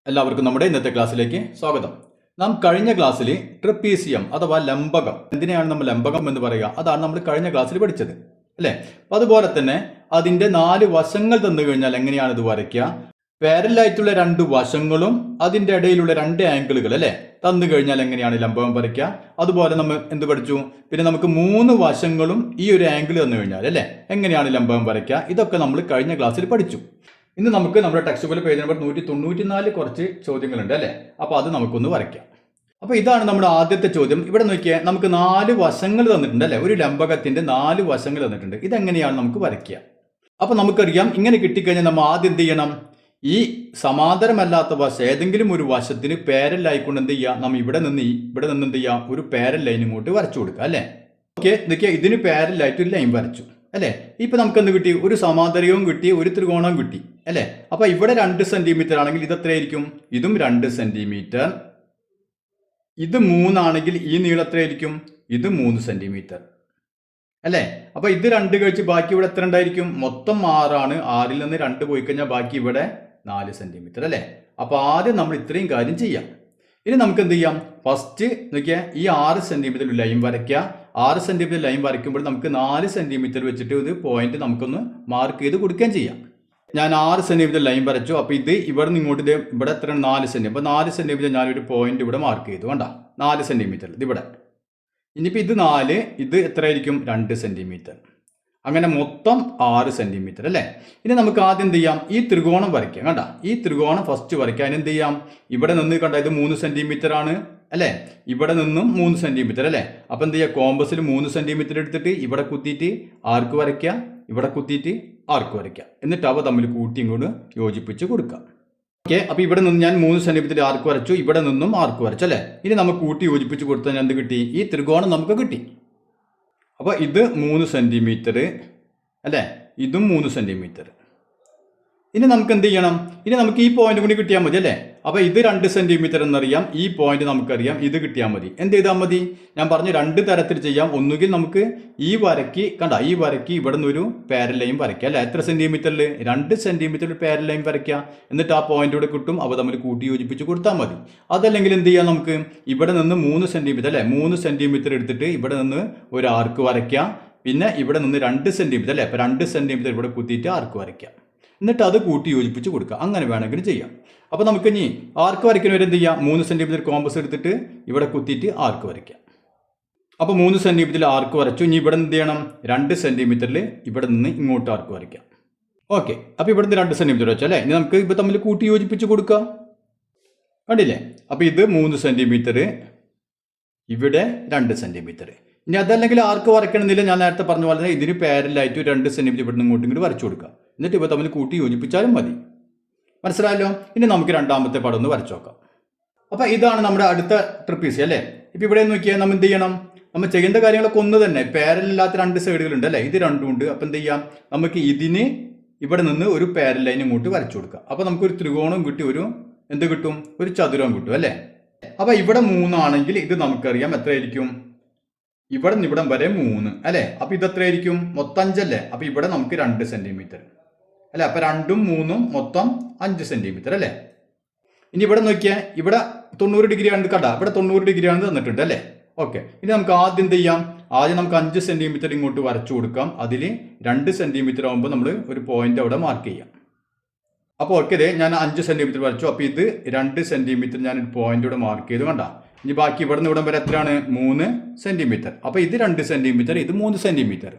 എല്ലാവർക്കും നമ്മുടെ ഇന്നത്തെ ക്ലാസ്സിലേക്ക് സ്വാഗതം. നാം കഴിഞ്ഞ ക്ലാസ്സിൽ ട്രപ്പീസിയം അഥവാ ലംബകം, എന്തിനാണ് നമ്മൾ ലംബകം എന്ന് പറയുക, അതാണ് നമ്മൾ കഴിഞ്ഞ ക്ലാസ്സിൽ പഠിച്ചത് അല്ലേ. അപ്പം അതുപോലെ തന്നെ അതിൻ്റെ 4 വശങ്ങൾ തന്നു കഴിഞ്ഞാൽ എങ്ങനെയാണ് ഇത് വരയ്ക്കുക, പാരലായിട്ടുള്ള 2 വശങ്ങളും അതിൻ്റെ ഇടയിലുള്ള 2 ആംഗിളുകൾ അല്ലേ തന്നു കഴിഞ്ഞാൽ എങ്ങനെയാണ് ലംബകം വരയ്ക്കുക. അതുപോലെ നമ്മൾ എന്ത് പഠിച്ചു, പിന്നെ നമുക്ക് 3 വശങ്ങളും ഈ ഒരു ആംഗിൾ തന്നു കഴിഞ്ഞാൽ അല്ലേ എങ്ങനെയാണ് ലംബകം വരയ്ക്കുക. ഇതൊക്കെ നമ്മൾ കഴിഞ്ഞ ക്ലാസ്സിൽ പഠിച്ചു. ഇന്ന് നമുക്ക് നമ്മുടെ ടെക്സ്റ്റ് ബുക്കിൽ പേജ് നമ്പർ 194 കുറച്ച് ചോദ്യങ്ങളുണ്ട് അല്ലേ. അപ്പോൾ അത് നമുക്കൊന്ന് വരയ്ക്കാം. അപ്പോൾ ഇതാണ് നമ്മുടെ ആദ്യത്തെ ചോദ്യം. ഇവിടെ നോക്കിയാൽ നമുക്ക് 4 വശങ്ങൾ തന്നിട്ടുണ്ട് അല്ലേ. ഒരു ലംബകത്തിന്റെ 4 വശങ്ങൾ തന്നിട്ടുണ്ട്. ഇതെങ്ങനെയാണ് നമുക്ക് വരയ്ക്കുക. അപ്പോൾ നമുക്കറിയാം, ഇങ്ങനെ കിട്ടിക്കഴിഞ്ഞാൽ നമ്മൾ ആദ്യം എന്ത് ചെയ്യണം, ഈ സമാന്തരമല്ലാത്ത വശം ഏതെങ്കിലും ഒരു വശത്തിന് പാരലായിക്കൊണ്ട് എന്ത് ചെയ്യുക, നമ്മൾ ഇവിടെ നിന്ന് എന്ത് ചെയ്യുക, ഒരു പാരൽ ലൈൻ ഇങ്ങോട്ട് വരച്ചു കൊടുക്കുക അല്ലേ. ഓക്കെ, നോക്കിയാൽ ഇതിന് പാരലായിട്ട് ഒരു ലൈൻ വരച്ചു അല്ലേ. ഇപ്പം നമുക്ക് എന്ത് കിട്ടി, ഒരു സമാന്തരവും കിട്ടി, ഒരു ത്രികോണവും കിട്ടി അല്ലേ. അപ്പോൾ ഇവിടെ 2 സെന്റിമീറ്റർ ആണെങ്കിൽ ഇത് എത്രയായിരിക്കും, ഇതും 2 സെന്റിമീറ്റർ. ഇത് 3 ആണെങ്കിൽ ഈ നീളം എത്രയായിരിക്കും, ഇത് 3 സെന്റിമീറ്റർ അല്ലേ. അപ്പോൾ ഇത് 2 കഴിച്ച് ബാക്കി ഇവിടെ എത്ര ഉണ്ടായിരിക്കും, മൊത്തം 6 ആണ്. 6ൽ നിന്ന് 2 പോയി കഴിഞ്ഞാൽ ബാക്കി ഇവിടെ 4 സെന്റിമീറ്റർ അല്ലേ. അപ്പോൾ ആദ്യം നമ്മൾ ഇത്രയും കാര്യം ചെയ്യാം. ഇനി നമുക്ക് എന്ത് ചെയ്യാം, ഫസ്റ്റ് നോക്കിയാൽ ഈ 6 സെന്റിമീറ്റർ ലൈൻ വരയ്ക്കുക. 6 സെന്റിമീറ്റർ ലൈൻ വരയ്ക്കുമ്പോൾ നമുക്ക് 4 സെന്റിമീറ്റർ വെച്ചിട്ട് ഒരു പോയിന്റ് നമുക്കൊന്ന് മാർക്ക് ചെയ്ത് കൊടുക്കുകയും ചെയ്യാം. ഞാൻ 6 സെന്റിമീറ്റർ ലൈൻ വരച്ചു. അപ്പോൾ ഇത് ഇവിടെ നിന്ന് ഇങ്ങോട്ട് ഇവിടെ എത്ര 4 സെന്റിമീറ്റർ. അപ്പോൾ 4 സെന്റിമീറ്റർ ഞാനൊരു പോയിന്റ് ഇവിടെ മാർക്ക് ചെയ്തു. വേണ്ട 4 സെന്റിമീറ്റർ ഇത് ഇവിടെ. ഇനിയിപ്പോൾ ഇത് 4, ഇത് എത്രയായിരിക്കും 2 സെന്റിമീറ്റർ. അങ്ങനെ മൊത്തം 6 സെന്റിമീറ്റർ അല്ലേ. ഇനി നമുക്ക് ആദ്യം എന്ത് ചെയ്യാം, ഈ ത്രികോണം വരയ്ക്കാം. കണ്ട, ഈ ത്രികോണം ഫസ്റ്റ് വരയ്ക്കാൻ എന്ത് ചെയ്യാം, ഇവിടെ നിന്ന് കണ്ട ഇത് 3 സെന്റിമീറ്റർ ആണ് അല്ലേ. ഇവിടെ നിന്നും 3 സെന്റിമീറ്റർ അല്ലേ. അപ്പം എന്ത് ചെയ്യുക, കോമ്പസിൽ 3 സെന്റിമീറ്റർ എടുത്തിട്ട് ഇവിടെ കുത്തിയിട്ട് ആർക്ക് വരയ്ക്കുക, ഇവിടെ കുത്തിയിട്ട് ആർക്ക് വരയ്ക്കുക. എന്നിട്ട് അവ തമ്മിൽ കൂട്ടി ഇങ്ങോട്ട് യോജിപ്പിച്ച് കൊടുക്കുക. ഓക്കെ, അപ്പോൾ ഇവിടെ നിന്ന് ഞാൻ 3 സെന്റിമീറ്റർ ആർക്ക് വരച്ചു, ഇവിടെ നിന്നും ആർക്ക് വരച്ചു അല്ലേ. ഇനി നമുക്ക് കൂട്ടി യോജിപ്പിച്ച് കൊടുത്താൽ എന്ത് കിട്ടി, ഈ ത്രികോണം നമുക്ക് കിട്ടി. അപ്പോൾ ഇത് 3 സെന്റിമീറ്റർ അല്ലേ, ഇതും 3 സെന്റിമീറ്റർ. ഇനി നമുക്ക് എന്ത് ചെയ്യണം, ഇനി നമുക്ക് ഈ പോയിന്റ് കൂടി കിട്ടിയാൽ മതി അല്ലേ. അപ്പോൾ ഇത് 2 സെന്റിമീറ്റർ എന്നറിയാം, ഈ പോയിന്റ് നമുക്കറിയാം, ഇത് കിട്ടിയാൽ മതി. എന്ത് ചെയ്താൽ മതി, ഞാൻ പറഞ്ഞു 2 തരത്തിൽ ചെയ്യാം. ഒന്നുകിൽ നമുക്ക് ഈ വരയ്ക്ക് കണ്ട, ഈ വരയ്ക്ക് ഇവിടെ നിന്ന് ഒരു പാരൽ ലൈൻ വരയ്ക്കുക അല്ലേ. എത്ര സെന്റിമീറ്ററിൽ, 2 സെന്റിമീറ്റർ പാരൽ ലൈൻ വരയ്ക്കുക. എന്നിട്ട് ആ പോയിന്റ് ഇവിടെ കിട്ടും, അവ തമ്മിൽ കൂട്ടി യോജിപ്പിച്ച് കൊടുത്താൽ മതി. അതല്ലെങ്കിൽ എന്ത് ചെയ്യാം, നമുക്ക് ഇവിടെ നിന്ന് 3 സെന്റിമീറ്റർ അല്ലേ, 3 സെന്റിമീറ്റർ എടുത്തിട്ട് ഇവിടെ നിന്ന് ഒരു ആർക്ക് വരയ്ക്കാം. പിന്നെ ഇവിടെ നിന്ന് 2 സെന്റിമീറ്റർ അല്ലേ, അപ്പോൾ 2 സെന്റിമീറ്റർ ഇവിടെ കുത്തിയിട്ട് ആർക്ക് വരയ്ക്കാം. എന്നിട്ട് അത് കൂട്ടി യോജിപ്പിച്ച് കൊടുക്കുക. അങ്ങനെ വേണമെങ്കിൽ ചെയ്യാം. അപ്പോൾ നമുക്ക് ഇനി ആർക്ക് വരയ്ക്കുന്നവരെ എന്ത് ചെയ്യാം, 3 സെന്റിമീറ്റർ കോമ്പസ് എടുത്തിട്ട് ഇവിടെ കുത്തിയിട്ട് ആർക്ക് വരയ്ക്കാം. അപ്പോൾ 3 സെന്റിമീറ്ററിൽ ആർക്ക് വരച്ചു. ഇനി ഇവിടെ എന്ത് ചെയ്യണം, 2 സെന്റിമീറ്ററിൽ ഇവിടെ നിന്ന് ഇങ്ങോട്ട് ആർക്ക് വരയ്ക്കാം. ഓക്കെ, അപ്പോൾ ഇവിടെ നിന്ന് 2 സെന്റിമീറ്റർ വെച്ചാൽ അല്ലേ. ഇനി നമുക്ക് ഇപ്പോൾ തമ്മിൽ കൂട്ടി യോജിപ്പിച്ച് കൊടുക്കുക. കണ്ടില്ലേ, അപ്പോൾ ഇത് 3 സെന്റിമീറ്റർ, ഇവിടെ 2 സെന്റിമീറ്റർ. ഇനി അതല്ലെങ്കിൽ ആർക്ക് വരയ്ക്കണമെന്നില്ല, ഞാൻ നേരത്തെ പറഞ്ഞ പോലെ തന്നെ ഇതിന് പാരലായിട്ട് 2 സെന്റിമീറ്റർ ഇവിടെ നിന്ന് ഇങ്ങോട്ട് വരച്ചു കൊടുക്കുക. എന്നിട്ട് ഇപ്പോൾ തമ്മിൽ കൂട്ടി യോജിപ്പിച്ചാലും മതി. മനസ്സിലായല്ലോ. ഇനി നമുക്ക് രണ്ടാമത്തെ പടം ഒന്ന് വരച്ചു നോക്കാം. അപ്പോൾ ഇതാണ് നമ്മുടെ അടുത്ത ട്രപ്പീസ് അല്ലേ. ഇപ്പോൾ ഇവിടെ നോക്കിയാൽ നമ്മൾ എന്ത് ചെയ്യണം, നമ്മൾ ചെയ്യേണ്ട കാര്യങ്ങളൊക്കെ ഒന്ന് തന്നെ. പാരലില്ലാത്ത 2 സൈഡുകളുണ്ട് അല്ലേ, ഇത് 2 ഉണ്ട്. അപ്പോൾ എന്ത് ചെയ്യാം, നമുക്ക് ഇതിന് ഇവിടെ നിന്ന് ഒരു പാരൽ ലൈൻ ഇങ്ങോട്ട് വരച്ചു കൊടുക്കുക. അപ്പോൾ നമുക്കൊരു ത്രികോണം കിട്ടി, ഒരു എന്ത് കിട്ടും, ഒരു ചതുരം കിട്ടും അല്ലേ. അപ്പോൾ ഇവിടെ 3 ആണെങ്കിൽ ഇത് നമുക്കറിയാം എത്രയായിരിക്കും, ഇവിടെ നിന്ന് ഇവിടം വരെ 3 അല്ലേ. അപ്പോൾ ഇത് എത്രയായിരിക്കും, മൊത്തം 5 അല്ലേ. അപ്പോൾ ഇവിടെ നമുക്ക് 2 സെന്റിമീറ്റർ അല്ലേ. അപ്പോൾ 2ഉം 3ഉം മൊത്തം 5 സെന്റിമീറ്റർ അല്ലേ. ഇനി ഇവിടെ നോക്കിയാൽ ഇവിടെ 90 ഡിഗ്രി ആണ് കണ്ട, ഇവിടെ 90 ഡിഗ്രി ആണ് തന്നിട്ടുണ്ട് അല്ലേ. ഓക്കെ, ഇനി നമുക്ക് ആദ്യം എന്ത് ചെയ്യാം, ആദ്യം നമുക്ക് 5 സെന്റിമീറ്റർ ഇങ്ങോട്ട് വരച്ചു കൊടുക്കാം. അതിൽ 2 സെന്റിമീറ്റർ ആകുമ്പോൾ നമ്മൾ ഒരു പോയിന്റ് അവിടെ മാർക്ക് ചെയ്യാം. അപ്പോൾ ഓക്കെ, ഞാൻ 5 സെന്റിമീറ്റർ വരച്ചു. അപ്പോൾ ഇത് 2 സെന്റിമീറ്റർ ഞാൻ ഒരു പോയിന്റ് ഇവിടെ മാർക്ക് ചെയ്തു. കണ്ട, ഇനി ബാക്കി ഇവിടെ നിന്ന് ഇവിടം വരെ എത്രയാണ്, 3 സെന്റിമീറ്റർ. അപ്പോൾ ഇത് 2 സെന്റിമീറ്റർ, ഇത് 3 സെന്റിമീറ്റർ.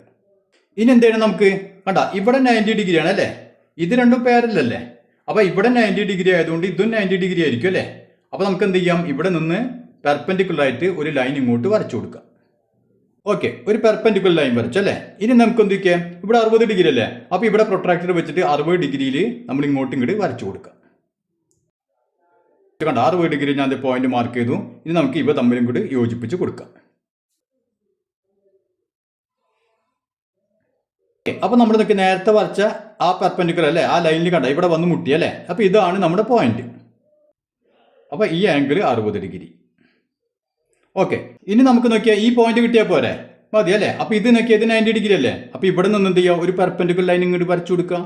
ഇനി എന്ത് ചെയ്യണം, നമുക്ക് കണ്ട ഇവിടെ 90 ഡിഗ്രി ആണ് അല്ലേ, ഇത് രണ്ടും പാരലല്ലേ. അപ്പോൾ ഇവിടെ 90 ഡിഗ്രി ആയതുകൊണ്ട് ഇതും 90 ഡിഗ്രി ആയിരിക്കും അല്ലേ. അപ്പോൾ നമുക്ക് എന്ത് ചെയ്യാം, ഇവിടെ നിന്ന് പെർപെൻഡിക്കുലർ ആയിട്ട് ഒരു ലൈൻ ഇങ്ങോട്ട് വരച്ചു കൊടുക്കാം. ഓക്കെ, ഒരു പെർപെൻഡിക്കുലർ ലൈൻ വരച്ചു അല്ലേ. ഇനി നമുക്ക് എന്തൊക്കെയാ, ഇവിടെ 60 ഡിഗ്രി അല്ലേ. അപ്പോൾ ഇവിടെ പ്രൊട്രാക്ടർ വെച്ചിട്ട് 60 ഡിഗ്രിയിൽ നമ്മൾ ഇങ്ങോട്ടും ഇങ്ങോട്ട് വരച്ചു കൊടുക്കാം. കണ്ട, 60 ഡിഗ്രി ഞാൻ പോയിന്റ് മാർക്ക് ചെയ്തു. ഇനി നമുക്ക് ഇവ തമ്മിലും കൂടി യോജിപ്പിച്ച് കൊടുക്കാം. അപ്പോൾ നമ്മൾ നേരത്തെ വരച്ച ആ പെർപെൻഡിക്കുലർ അല്ലേ, ആ ലൈനിൽ കണ്ട ഇവിടെ വന്ന് മുട്ടി അല്ലേ. അപ്പോൾ ഇതാണ് നമ്മുടെ പോയിന്റ്. അപ്പോൾ ഈ ആംഗിൾ 60 ഡിഗ്രി. ഓക്കെ, ഇനി നമുക്ക് നോക്കിയാൽ ഈ പോയിന്റ് കിട്ടിയാൽ പോരെ, മതി അല്ലേ. അപ്പോൾ ഇത് നോക്കിയാൽ ഇത് 90 ഡിഗ്രി അല്ലേ. അപ്പോൾ ഇവിടെ നിന്ന് എന്ത് ചെയ്യുക, ഒരു പെർപെൻഡിക്കുലർ ലൈൻ ഇങ്ങോട്ട് വരച്ചു കൊടുക്കുക.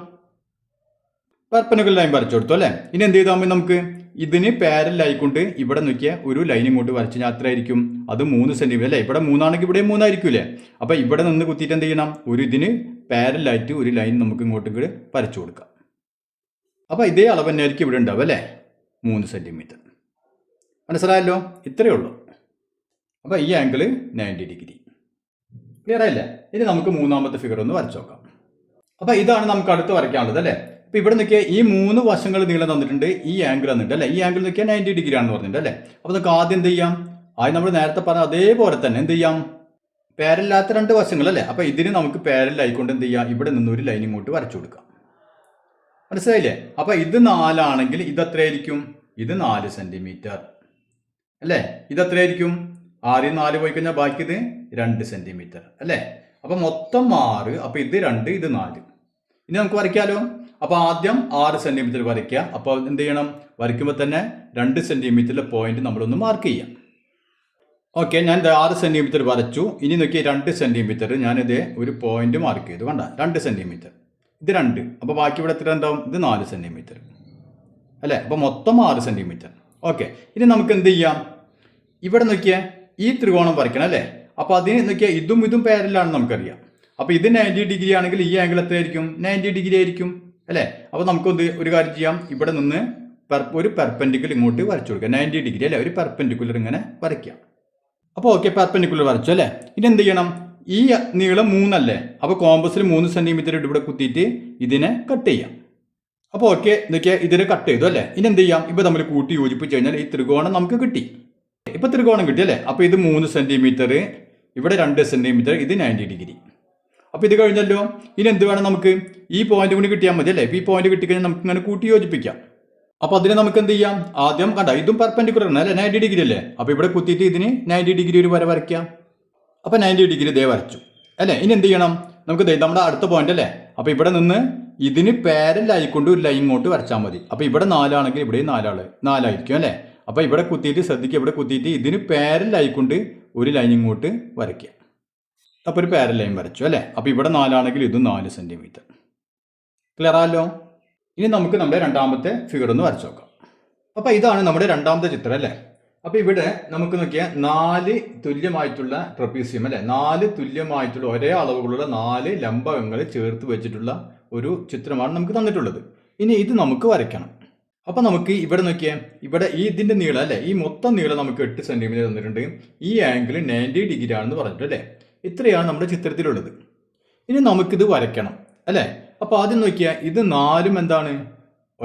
പെർപെൻഡിക്കുലർ ലൈൻ വരച്ചു കൊടുത്തു അല്ലേ. ഇനി എന്ത് ചെയ്താൽ നമുക്ക് ഇതിന് പാരലായിക്കൊണ്ട് ഇവിടെ നോക്കിയാൽ ഒരു ലൈൻ ഇങ്ങോട്ട് വരച്ച് ഞാൻ അത്രയായിരിക്കും, അത് 3 സെന്റിമീറ്റർ അല്ലേ. ഇവിടെ 3 ആണെങ്കിൽ ഇവിടെ 3 ആയിരിക്കൂലേ. അപ്പോൾ ഇവിടെ നിന്ന് കുത്തിയിട്ട് എന്ത് ചെയ്യണം, ഒരു ഇതിന് പാരലായിട്ട് ഒരു ലൈൻ നമുക്ക് ഇങ്ങോട്ട് വരച്ചു കൊടുക്കാം. അപ്പോൾ ഇതേ അളവ് തന്നെ ആയിരിക്കും ഇവിടെ ഉണ്ടാവും അല്ലേ, 3 സെന്റിമീറ്റർ. മനസ്സിലായല്ലോ, ഇത്രയേ ഉള്ളൂ. അപ്പോൾ ഈ ആംഗിൾ 90 ഡിഗ്രി. ക്ലിയർ ആയില്ലേ. ഇനി നമുക്ക് മൂന്നാമത്തെ ഫിഗർ ഒന്ന് വരച്ചു നോക്കാം. അപ്പോൾ ഇതാണ് നമുക്ക് അടുത്ത് വരയ്ക്കാനുള്ളത് അല്ലേ. അപ്പോൾ ഇവിടെ നോക്കിയാൽ ഈ 3 വശങ്ങൾ നീളം തന്നിട്ടുണ്ട്, ഈ ആംഗിൾ തന്നിട്ടുണ്ട് അല്ലേ. ഈ ആംഗിൾ നോക്കിയാൽ 90 ഡിഗ്രി ആണെന്ന് പറഞ്ഞിട്ടുണ്ട് അല്ലേ. അപ്പോൾ നമുക്ക് ആദ്യം എന്ത് ചെയ്യാം, ആദ്യം നമ്മൾ നേരത്തെ പറഞ്ഞ അതേപോലെ തന്നെ എന്ത് ചെയ്യാം, പാരലാത്ത 2 വശങ്ങൾ അല്ലേ. അപ്പോൾ ഇതിന് നമുക്ക് പാരലായിക്കൊണ്ട് എന്ത് ചെയ്യാം, ഇവിടെ നിന്ന് ഒരു ലൈൻ ഇങ്ങോട്ട് വരച്ചു കൊടുക്കാം. മനസ്സിലായില്ലേ. അപ്പോൾ ഇത് 4 ആണെങ്കിൽ ഇത് എത്രയായിരിക്കും, ഇത് 4 സെന്റിമീറ്റർ അല്ലേ. ഇത് എത്രയായിരിക്കും, 6 4 പോയി കഴിഞ്ഞാൽ ബാക്കി ഇത് 2 സെന്റിമീറ്റർ അല്ലേ. അപ്പോൾ മൊത്തം 6, അപ്പോൾ ഇത് 2 ഇത് 4. ഇനി നമുക്ക് വരയ്ക്കാലോ. അപ്പോൾ ആദ്യം 6 സെന്റിമീറ്റർ വരയ്ക്കുക. അപ്പോൾ എന്ത് ചെയ്യണം, വരയ്ക്കുമ്പോൾ തന്നെ 2 സെന്റിമീറ്ററിലെ പോയിന്റ് നമ്മളൊന്ന് മാർക്ക് ചെയ്യാം. ഓക്കെ, ഞാൻ 6 സെന്റിമീറ്റർ വരച്ചു. ഇനി നോക്കി 2 സെന്റിമീറ്റർ ഞാനിത് ഒരു പോയിന്റ് മാർക്ക് ചെയ്തു. കണ്ട 2 സെന്റിമീറ്റർ, ഇത് 2. അപ്പോൾ ബാക്കി ഇവിടെ എത്ര ഉണ്ടാവും, ഇത് 4 സെന്റിമീറ്റർ അല്ലേ. അപ്പോൾ മൊത്തം 6 സെന്റിമീറ്റർ. ഓക്കെ, ഇനി നമുക്ക് എന്ത് ചെയ്യാം, ഇവിടെ നോക്കിയാൽ ഈ ത്രികോണം വരയ്ക്കണം അല്ലേ. അപ്പോൾ അതിന് നോക്കിയാൽ ഇതും ഇതും പാരലാണെന്ന് നമുക്കറിയാം. അപ്പോൾ ഇത് 90 ഡിഗ്രി ആണെങ്കിൽ ഈ ആംഗിൾ എത്രയായിരിക്കും, 90 ഡിഗ്രി ആയിരിക്കും അല്ലേ. അപ്പോൾ നമുക്കൊന്ന് ഒരു കാര്യം ചെയ്യാം, ഇവിടെ നിന്ന് ഒരു പെർപെൻഡിക്കുലർ ഇങ്ങോട്ട് വരച്ചു കൊടുക്കുക, 90 ഡിഗ്രി അല്ലേ. ഒരു പെർപെൻഡിക്കുലർ ഇങ്ങനെ വരയ്ക്കാം. അപ്പോൾ ഓക്കെ, പെർപെൻഡിക്കുലർ വരച്ചു അല്ലേ. ഇനി എന്ത് ചെയ്യണം, ഈ നീളം 3 അല്ലേ. അപ്പോൾ കോമ്പസിൽ 3 സെന്റിമീറ്റർ ഇവിടെ കുത്തിയിട്ട് ഇതിനെ കട്ട് ചെയ്യാം. അപ്പോൾ ഓക്കെ, ഇതൊക്കെ ഇതിനെ കട്ട് ചെയ്തു അല്ലേ. ഇനി എന്ത് ചെയ്യാം, ഇപ്പോൾ നമ്മൾ കൂട്ടി യോജിപ്പിച്ച് കഴിഞ്ഞാൽ ഈ ത്രികോണം നമുക്ക് കിട്ടി. ഇപ്പോൾ ത്രികോണം കിട്ടി അല്ലേ. അപ്പോൾ ഇത് 3 സെന്റിമീറ്റർ, ഇവിടെ 2 സെന്റിമീറ്റർ, ഇത് 90 ഡിഗ്രി. അപ്പോൾ ഇത് കഴിഞ്ഞല്ലോ. ഇനി എന്ത് വേണം, നമുക്ക് ഈ പോയിന്റ് കൂടി കിട്ടിയാൽ മതി അല്ലേ. ഈ പോയിന്റ് കിട്ടിക്കഴിഞ്ഞാൽ നമുക്ക് ഇങ്ങനെ കൂട്ടി യോജിപ്പിക്കാം. അപ്പോൾ അതിന് നമുക്ക് എന്ത് ചെയ്യാം, ആദ്യം കണ്ട ഇതും പെർപെൻഡിക്കുലർ ആണ് അല്ലേ, 90 ഡിഗ്രി അല്ലേ. അപ്പോൾ ഇവിടെ കുത്തിയിട്ട് ഇതിന് 90 ഡിഗ്രി ഒരു വര വരയ്ക്കാം. അപ്പോൾ 90 ഡിഗ്രി ദേ വരച്ചു അല്ലേ. ഇനി എന്ത് ചെയ്യണം, നമുക്ക് നമ്മുടെ അടുത്ത പോയിന്റ് അല്ലേ. അപ്പോൾ ഇവിടെ നിന്ന് ഇതിന് പാരലായിക്കൊണ്ട് ഒരു ലൈൻ ഇങ്ങോട്ട് വരച്ചാൽ മതി. അപ്പോൾ ഇവിടെ 4 ആണെങ്കിൽ ഇവിടെ 4 ആയിരിക്കും അല്ലേ. അപ്പോൾ ഇവിടെ കുത്തിയിട്ട് ശ്രദ്ധിക്കുക, ഇവിടെ കുത്തിയിട്ട് ഇതിന് പാരലായിക്കൊണ്ട് ഒരു ലൈൻ ഇങ്ങോട്ട് വരയ്ക്കുക. അപ്പോൾ ഒരു പാരൽ ലൈൻ വരച്ചു അല്ലേ. അപ്പോൾ ഇവിടെ 4 ആണെങ്കിൽ ഇതും 4 സെന്റിമീറ്റർ. ക്ലിയർ ആണല്ലോ. ഇനി നമുക്ക് നമ്മുടെ രണ്ടാമത്തെ ഫിഗർ ഒന്ന് വരച്ചു നോക്കാം. അപ്പോൾ ഇതാണ് നമ്മുടെ രണ്ടാമത്തെ ചിത്രം അല്ലേ. അപ്പോൾ ഇവിടെ നമുക്ക് നോക്കിയാൽ 4 തുല്യമായിട്ടുള്ള ട്രപ്പീസിയം അല്ലേ, 4 തുല്യമായിട്ടുള്ള ഒരേ അളവുകളുള്ള 4 ലംബകങ്ങൾ ചേർത്ത് വെച്ചിട്ടുള്ള ഒരു ചിത്രമാണ് നമുക്ക് തന്നിട്ടുള്ളത്. ഇനി ഇത് നമുക്ക് വരയ്ക്കണം. അപ്പോൾ നമുക്ക് ഇവിടെ നോക്കിയാൽ ഇവിടെ ഇതിൻ്റെ നീളം അല്ലേ, ഈ മൊത്തം നീളം നമുക്ക് 8 സെന്റിമീറ്റർ തന്നിട്ടുണ്ട്. ഈ ആംഗിൾ 90 ഡിഗ്രി ആണെന്ന് പറഞ്ഞിട്ട് അല്ലേ. ഇത്രയാണ് നമ്മുടെ ചിത്രത്തിലുള്ളത്. ഇനി നമുക്കിത് വരയ്ക്കണം അല്ലേ. അപ്പോൾ ആദ്യം നോക്കിയാൽ ഇത് 4ഉം എന്താണ്,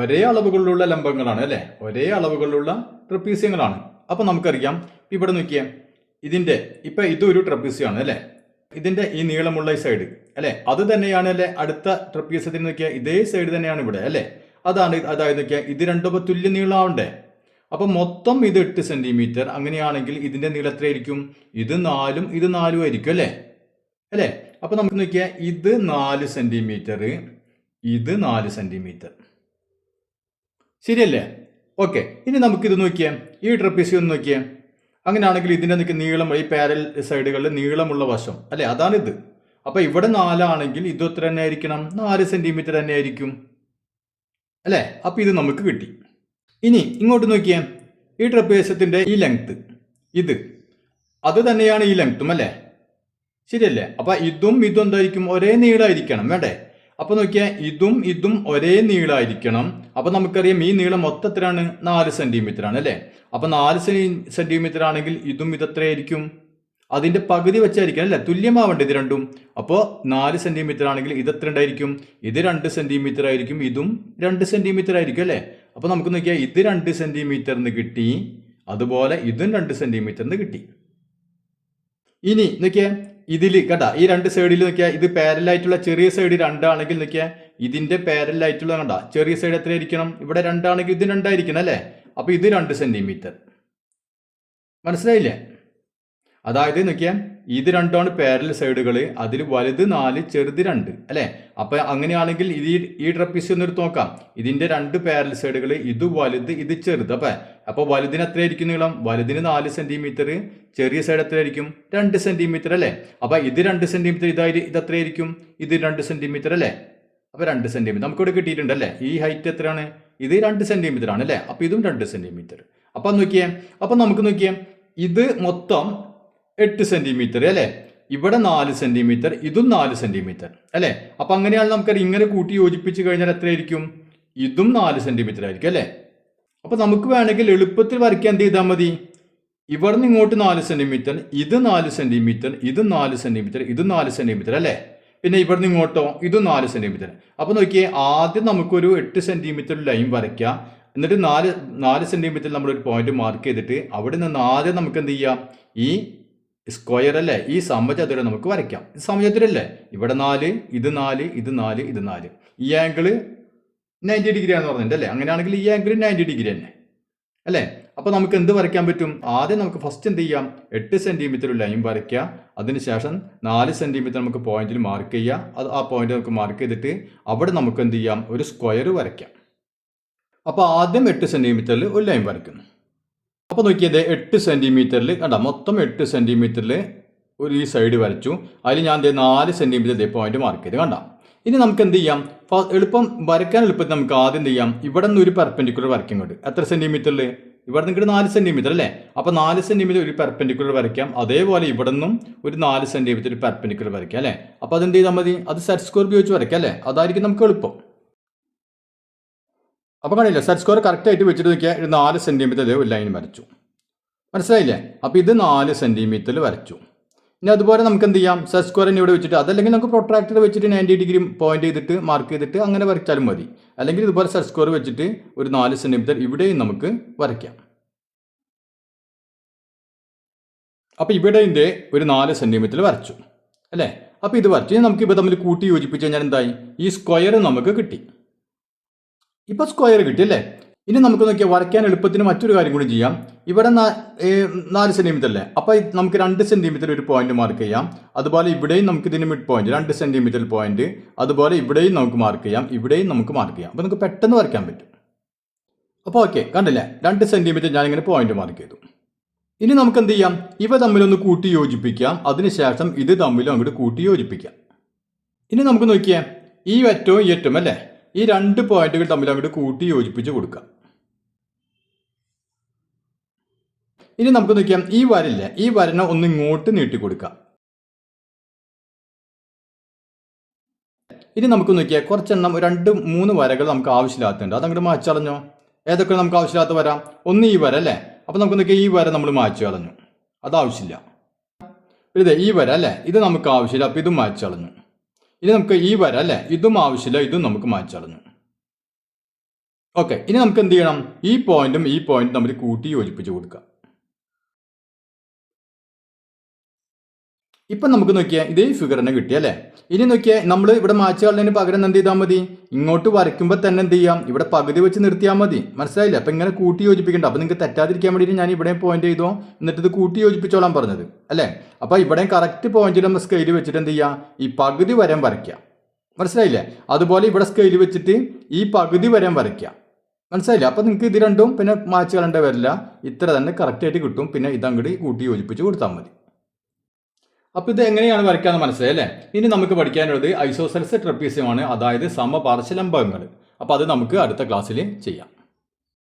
ഒരേ അളവുകളിലുള്ള ലംബങ്ങളാണ് അല്ലേ, ഒരേ അളവുകളിലുള്ള ട്രപ്പീസിയങ്ങളാണ്. അപ്പോൾ നമുക്കറിയാം, ഇവിടെ നോക്കിയാൽ ഇതിൻ്റെ ഇപ്പം ഇതൊരു ട്രപ്പീസിയമാണ് അല്ലേ. ഇതിൻ്റെ ഈ നീളമുള്ള ഈ സൈഡ് അല്ലേ, അത് തന്നെയാണ് അല്ലേ അടുത്ത ട്രപ്പീസിയത്തിന് നോക്കിയാൽ ഇതേ സൈഡ് തന്നെയാണ് ഇവിടെ അല്ലേ. അതായത് നോക്കിയാൽ ഇത് രണ്ടും തുല്യ നീളമാവണ്ടേ. അപ്പോൾ മൊത്തം ഇത് 8 സെന്റിമീറ്റർ. അങ്ങനെയാണെങ്കിൽ ഇതിൻ്റെ നീളം എത്രയായിരിക്കും, ഇത് 4ഉം ഇത് 4ഉം ആയിരിക്കും അല്ലേ അല്ലേ. അപ്പോൾ നമുക്ക് നോക്കിയാൽ ഇത് 4 സെന്റിമീറ്റർ, ഇത് 4 സെന്റിമീറ്റർ, ശരിയല്ലേ. ഓക്കെ, ഇനി നമുക്കിത് നോക്കിയാൽ ഈ ട്രപ്പീസിയം ഒന്ന് നോക്കിയാൽ, അങ്ങനെയാണെങ്കിൽ ഇതിൻ്റെ നീളം ഈ പാരൽ സൈഡുകളിൽ നീളമുള്ള വശം അല്ലേ, അതാണിത്. അപ്പോൾ ഇവിടെ 4 ആണെങ്കിൽ ഇത് എത്ര തന്നെ ആയിരിക്കണം, 4 സെന്റിമീറ്റർ തന്നെ ആയിരിക്കും അല്ലേ. അപ്പോൾ ഇത് നമുക്ക് കിട്ടി. ഇനി ഇങ്ങോട്ട് നോക്കിയാൽ ഈ ട്രപ്പേസിയത്തിൻ്റെ ഈ ലെങ്ത് ഇത് അത് തന്നെയാണ് ഈ ലെങ്ത്തും അല്ലേ, ശരിയല്ലേ. അപ്പോൾ ഇതും ഇതും എന്തായിരിക്കും, ഒരേ നീളമായിരിക്കണം വേണ്ടേ. അപ്പോൾ നോക്കിയാൽ ഇതും ഇതും ഒരേ നീളമായിരിക്കണം. അപ്പോൾ നമുക്കറിയാം ഈ നീളം മൊത്തത്തിലാണ് 4 സെന്റിമീറ്റർ ആണ് അല്ലേ. അപ്പോൾ 4 സെന്റിമീറ്റർ ആണെങ്കിൽ ഇതും ഇതെത്രയായിരിക്കും, അതിൻ്റെ പകുതി വെച്ചായിരിക്കും അല്ലേ, തുല്യമാവേണ്ട ഇത് രണ്ടും. അപ്പോൾ 4 സെന്റിമീറ്റർ ആണെങ്കിൽ ഇത് എത്ര ഉണ്ടായിരിക്കും, ഇത് 2 സെന്റിമീറ്റർ ആയിരിക്കും, ഇതും 2 സെന്റിമീറ്റർ ആയിരിക്കും അല്ലേ. അപ്പോൾ നമുക്ക് നോക്കിയാൽ ഇത് 2 സെന്റിമീറ്റർ എന്ന് കിട്ടി, അതുപോലെ ഇതും 2 സെന്റിമീറ്റർ എന്ന് കിട്ടി. ഇനി നോക്കിയാൽ ഇതിൽ കേട്ടാ ഈ 2 സൈഡിൽ നോക്കിയാൽ ഇത് പാരലായിട്ടുള്ള ചെറിയ സൈഡ് 2 ആണെങ്കിൽ നോക്കിയാൽ ഇതിന്റെ പാരലായിട്ടുള്ള കണ്ടാ ചെറിയ സൈഡ് എത്രയായിരിക്കണം, ഇവിടെ 2 ആണെങ്കിൽ ഇത് 2 ആയിരിക്കണം അല്ലേ. അപ്പോൾ ഇത് 2 സെന്റിമീറ്റർ, മനസ്സിലായില്ലേ. അതായത് നോക്കിയാൽ ഇത് രണ്ടാണ് പാരൽ സൈഡുകൾ, അതിൽ വലുത് 4 ചെറുത് 2 അല്ലേ. അപ്പോൾ അങ്ങനെയാണെങ്കിൽ ഈ ട്രപ്പീസിയം ഒന്ന് എടുത്ത് നോക്കാം. ഇതിന്റെ 2 പാരൽ സൈഡുകൾ, ഇത് വലുത് ഇത് ചെറുത്. അപ്പോൾ വലുതിന് എത്രയായിരിക്കും നീളം, വലുതിന് 4 സെന്റിമീറ്റർ, ചെറിയ സൈഡ് എത്രയായിരിക്കും 2 സെന്റിമീറ്റർ അല്ലേ. അപ്പോൾ ഇത് 2 സെന്റിമീറ്റർ, ഇത് എത്രയായിരിക്കും, ഇത് 2 സെന്റിമീറ്റർ അല്ലേ. അപ്പോൾ 2 സെന്റിമീറ്റർ നമുക്കിവിടെ കിട്ടിയിട്ടുണ്ട് അല്ലേ. ഈ ഹൈറ്റ് എത്രയാണ്, ഇത് 2 സെന്റിമീറ്റർ ആണ് അല്ലേ? അപ്പോൾ ഇതും 2 സെന്റിമീറ്റർ. അപ്പം നോക്കിയേ, അപ്പം നമുക്ക് നോക്കിയേ, ഇത് മൊത്തം 8 സെന്റിമീറ്റർ അല്ലേ? ഇവിടെ 4 സെന്റിമീറ്റർ, ഇതും 4 സെന്റിമീറ്റർ അല്ലേ? അപ്പം അങ്ങനെയാണ് നമുക്ക് ഇങ്ങനെ കൂട്ടി യോജിപ്പിച്ച് കഴിഞ്ഞാൽ എത്രയായിരിക്കും? ഇതും 4 സെന്റിമീറ്റർ ആയിരിക്കും അല്ലേ? അപ്പം നമുക്ക് വേണമെങ്കിൽ എളുപ്പത്തിൽ വരയ്ക്കാൻ എന്ത് ചെയ്താൽ മതി? ഇവിടെ നിന്ന് ഇങ്ങോട്ട് 4 സെന്റിമീറ്റർ, ഇത് 4 സെന്റിമീറ്റർ, ഇതും 4 സെന്റിമീറ്റർ, ഇതും 4 സെന്റിമീറ്റർ അല്ലേ? പിന്നെ ഇവിടെ നിന്ന് ഇങ്ങോട്ടോ ഇതും 4 സെന്റിമീറ്റർ. അപ്പോൾ നോക്കിയേ, ആദ്യം നമുക്കൊരു 8 സെന്റിമീറ്റർ ലൈൻ വരയ്ക്കാം. എന്നിട്ട് 4 സെന്റിമീറ്റർ നമ്മളൊരു പോയിന്റ് മാർക്ക് ചെയ്തിട്ട് അവിടെ നിന്ന് ആദ്യം നമുക്ക് എന്ത് ചെയ്യാം? ഈ സ്ക്വയർ അല്ലേ, ഈ സമചതുരം നമുക്ക് വരയ്ക്കാം. ഇത് സമചതുരം അല്ലേ? ഇവിടെ 4, ഇത് 4, ഇത് 4, ഇത് 4. ഈ ആംഗിള് 90 ഡിഗ്രി ആണെന്ന് പറഞ്ഞിട്ടുണ്ട് അല്ലേ? അങ്ങനെയാണെങ്കിൽ ഈ ആംഗിൾ 90 ഡിഗ്രി തന്നെ അല്ലേ? അപ്പോൾ നമുക്ക് എന്ത് വരയ്ക്കാൻ പറ്റും? ആദ്യം നമുക്ക് ഫസ്റ്റ് എന്ത് ചെയ്യാം? 8 സെന്റിമീറ്റർ ലൈൻ വരയ്ക്കുക. അതിനുശേഷം 4 സെന്റിമീറ്റർ നമുക്ക് പോയിന്റിൽ മാർക്ക് ചെയ്യുക. അത് ആ പോയിന്റ് നമുക്ക് മാർക്ക് ചെയ്തിട്ട് അവിടെ നമുക്ക് എന്ത് ചെയ്യാം? ഒരു സ്ക്വയർ വരയ്ക്കാം. അപ്പോൾ ആദ്യം 8 സെന്റിമീറ്ററിൽ ഒരു ലൈൻ വരയ്ക്കുന്നു. അപ്പോൾ നോക്കിയത് 8 സെന്റിമീറ്ററിൽ കണ്ട, മൊത്തം 8 സെന്റിമീറ്ററിൽ ഒരു ഈ സൈഡ് വരച്ചു. അതിൽ ഞാൻ 4 സെന്റിമീറ്റർ പോയിന്റ് മാർക്ക് ചെയ്ത് കണ്ട. ഇനി നമുക്ക് എന്ത് ചെയ്യാം? എളുപ്പം വരയ്ക്കാൻ എളുപ്പത്തിൽ നമുക്ക് ആദ്യം എന്ത് ചെയ്യാം? ഇവിടെ നിന്ന് ഒരു പെർപെൻഡിക്കുലർ വരയ്ക്കുന്നുണ്ട്. എത്ര സെന്റിമീറ്ററിൽ? ഇവിടെ നിന്ന് 4 സെന്റിമീറ്റർ അല്ലേ? അപ്പോൾ 4 സെന്റിമീറ്റർ ഒരു പെർപെൻഡിക്കുലർ വരയ്ക്കാം. അതേപോലെ ഇവിടെ നിന്നും ഒരു 4 സെന്റിമീറ്റർ ഒരു പെർപെൻഡിക്കുലർ വരയ്ക്കാം അല്ലേ? അപ്പോൾ അതെന്ത് ചെയ്താൽ മതി? അത് സെറ്റ് സ്ക്വയർ ഉപയോഗിച്ച് വരയ്ക്കാം അല്ലേ? അതായിരിക്കും നമുക്ക് എളുപ്പം. അപ്പോൾ കാണില്ല, സെറ്റ് സ്ക്വയർ കറക്റ്റ് ആയിട്ട് വെച്ചിട്ട് നോക്കിയാൽ 4 സെന്റിമീറ്റർ ഒരു ലൈൻ വരച്ചു. മനസ്സിലായില്ലേ? അപ്പോൾ ഇത് 4 സെന്റിമീറ്ററിൽ വരച്ചു. ഇനി അതുപോലെ നമുക്ക് എന്ത് ചെയ്യാം? സെറ്റ് സ്ക്വയറിന് ഇവിടെ വെച്ചിട്ട്, അതല്ലെങ്കിൽ നമുക്ക് പ്രൊട്രാക്ടർ വെച്ചിട്ട് 90 ഡിഗ്രി പോയിന്റ് ചെയ്തിട്ട് മാർക്ക് ചെയ്തിട്ട് അങ്ങനെ വരച്ചാലും മതി. അല്ലെങ്കിൽ ഇതുപോലെ സെറ്റ് സ്ക്വയർ വെച്ചിട്ട് ഒരു 4 സെന്റിമീറ്റർ ഇവിടെയും നമുക്ക് വരയ്ക്കാം. അപ്പോൾ ഇവിടെ ഇതിൻ്റെ ഒരു 4 സെന്റിമീറ്റർ വരച്ചു അല്ലേ? അപ്പോൾ ഇത് വരച്ച് നമുക്ക് ഇപ്പോൾ തമ്മിൽ കൂട്ടി യോജിപ്പിച്ച് കഴിഞ്ഞാൽ എന്തായി? ഈ സ്ക്വയർ നമുക്ക് കിട്ടി. ഇപ്പോൾ സ്ക്വയർ കിട്ടി അല്ലേ? ഇനി നമുക്ക് നോക്കിയാൽ വരയ്ക്കാൻ എളുപ്പത്തിന് മറ്റൊരു കാര്യം കൂടി ചെയ്യാം. ഇവിടെ 4 സെന്റിമീറ്റർ അല്ലേ? അപ്പോൾ നമുക്ക് 2 സെന്റിമീറ്റർ ഒരു പോയിന്റ് മാർക്ക് ചെയ്യാം. അതുപോലെ ഇവിടെയും നമുക്ക് ഇതിന് മിഡ് പോയിന്റ് 2 സെന്റിമീറ്റർ പോയിന്റ്, അതുപോലെ ഇവിടെയും നമുക്ക് മാർക്ക് ചെയ്യാം, ഇവിടെയും നമുക്ക് മാർക്ക് ചെയ്യാം. അപ്പോൾ നമുക്ക് പെട്ടെന്ന് വരയ്ക്കാൻ പറ്റും. അപ്പോൾ ഓക്കെ, കണ്ടില്ലേ? 2 സെന്റിമീറ്റർ ഞാനിങ്ങനെ പോയിന്റ് മാർക്ക് ചെയ്തു. ഇനി നമുക്ക് എന്ത് ചെയ്യാം? ഇവ തമ്മിലൊന്ന് കൂട്ടി യോജിപ്പിക്കാം. അതിനുശേഷം ഇത് തമ്മിലും അങ്ങോട്ട് കൂട്ടി യോജിപ്പിക്കാം. ഇനി നമുക്ക് നോക്കിയാൽ ഈ അറ്റവും ഈ അറ്റവും അല്ലേ? ഈ 2 പോയിന്റുകൾ തമ്മിൽ അങ്ങോട്ട് കൂട്ടി യോജിപ്പിച്ച് കൊടുക്കാം. ഇനി നമുക്ക് നോക്കിയാൽ ഈ വരല്ലേ, ഈ വരനെ ഒന്ന് ഇങ്ങോട്ട് നീട്ടി കൊടുക്കാം. ഇനി നമുക്ക് നോക്കിയാൽ കുറച്ചെണ്ണം 2-3 വരകൾ നമുക്ക് ആവശ്യമില്ലാത്തുണ്ട്. അതങ്ങോട്ട് മായ്ച്ചു കളഞ്ഞോ. ഏതൊക്കെ നമുക്ക് ആവശ്യമില്ലാത്ത വര? ഒന്ന് ഈ വര അല്ലേ? അപ്പോൾ നമുക്ക് നോക്കിയാൽ ഈ വര നമ്മൾ മായ്ച്ചു കളഞ്ഞു, അത് ആവശ്യമില്ല. ഇത് ഈ വര അല്ലേ? ഇത് നമുക്ക് ആവശ്യമില്ല, അപ്പോൾ ഇതും മായ്ച്ചു കളഞ്ഞു. ഇനി നമുക്ക് ഈ വര അല്ലേ? ഇതും ആവശ്യമില്ല, ഇതും നമുക്ക് മായ്ച്ചു കളഞ്ഞു. ഓക്കെ, ഇനി നമുക്ക് എന്ത് ചെയ്യണം? ഈ പോയിന്റും ഈ പോയിന്റും തമ്മിൽ കൂട്ടി യോജിപ്പിച്ച് കൊടുക്കാം. ഇപ്പം നമുക്ക് നോക്കിയാൽ ഇതേ ഫിഗർ തന്നെ കിട്ടിയല്ലേ? ഇനി നോക്കിയാൽ നമ്മൾ ഇവിടെ മായ്ച്ചു കളഞ്ഞതിന് പകരം എന്ത് ചെയ്താൽ മതി? ഇങ്ങോട്ട് വരയ്ക്കുമ്പോൾ തന്നെ എന്ത് ചെയ്യാം? ഇവിടെ പകുതി വെച്ച് നിർത്തിയാൽ മതി. മനസ്സിലായില്ലേ? അപ്പം ഇങ്ങനെ കൂട്ടി യോജിപ്പിക്കേണ്ട. അപ്പം നിങ്ങൾക്ക് തെറ്റാതിരിക്കാൻ വേണ്ടിയിട്ട് ഞാൻ ഇവിടെ പോയിന്റ് ചെയ്തോ, എന്നിട്ട് ഇത് കൂട്ടി യോജിപ്പിച്ചോളാൻ പറഞ്ഞത് അല്ലേ? അപ്പോൾ ഇവിടെ കറക്റ്റ് പോയിന്റിൽ നമ്മൾ സ്കെയിൽ വെച്ചിട്ട് എന്ത് ചെയ്യുക? ഈ പകുതി വരം വരയ്ക്കുക. മനസ്സിലായില്ലേ? അതുപോലെ ഇവിടെ സ്കെയിൽ വെച്ചിട്ട് ഈ പകുതി വരം വരയ്ക്കുക. മനസ്സിലായില്ലേ? അപ്പോൾ നിങ്ങൾക്ക് ഇത് രണ്ടും പിന്നെ മായ്ച്ചു കളയേണ്ട വരില്ല. ഇത്ര തന്നെ കറക്റ്റായിട്ട് കിട്ടും. പിന്നെ ഇതങ്ങോട്ട് കൂട്ടി യോജിപ്പിച്ച് കൊടുത്താൽ മതി. അപ്പോൾ ഇത് എങ്ങനെയാണ് വരയ്ക്കാമെന്ന് മനസ്സിലായല്ലേ? ഇനി നമുക്ക് പഠിക്കാനുള്ളത് ഐസോസെൽസ് ട്രപ്പീസിയമാണ്, അതായത് സമപാർശ്വലംബങ്ങൾ. അപ്പോൾ അത് നമുക്ക് അടുത്ത ക്ലാസ്സിൽ ചെയ്യാം.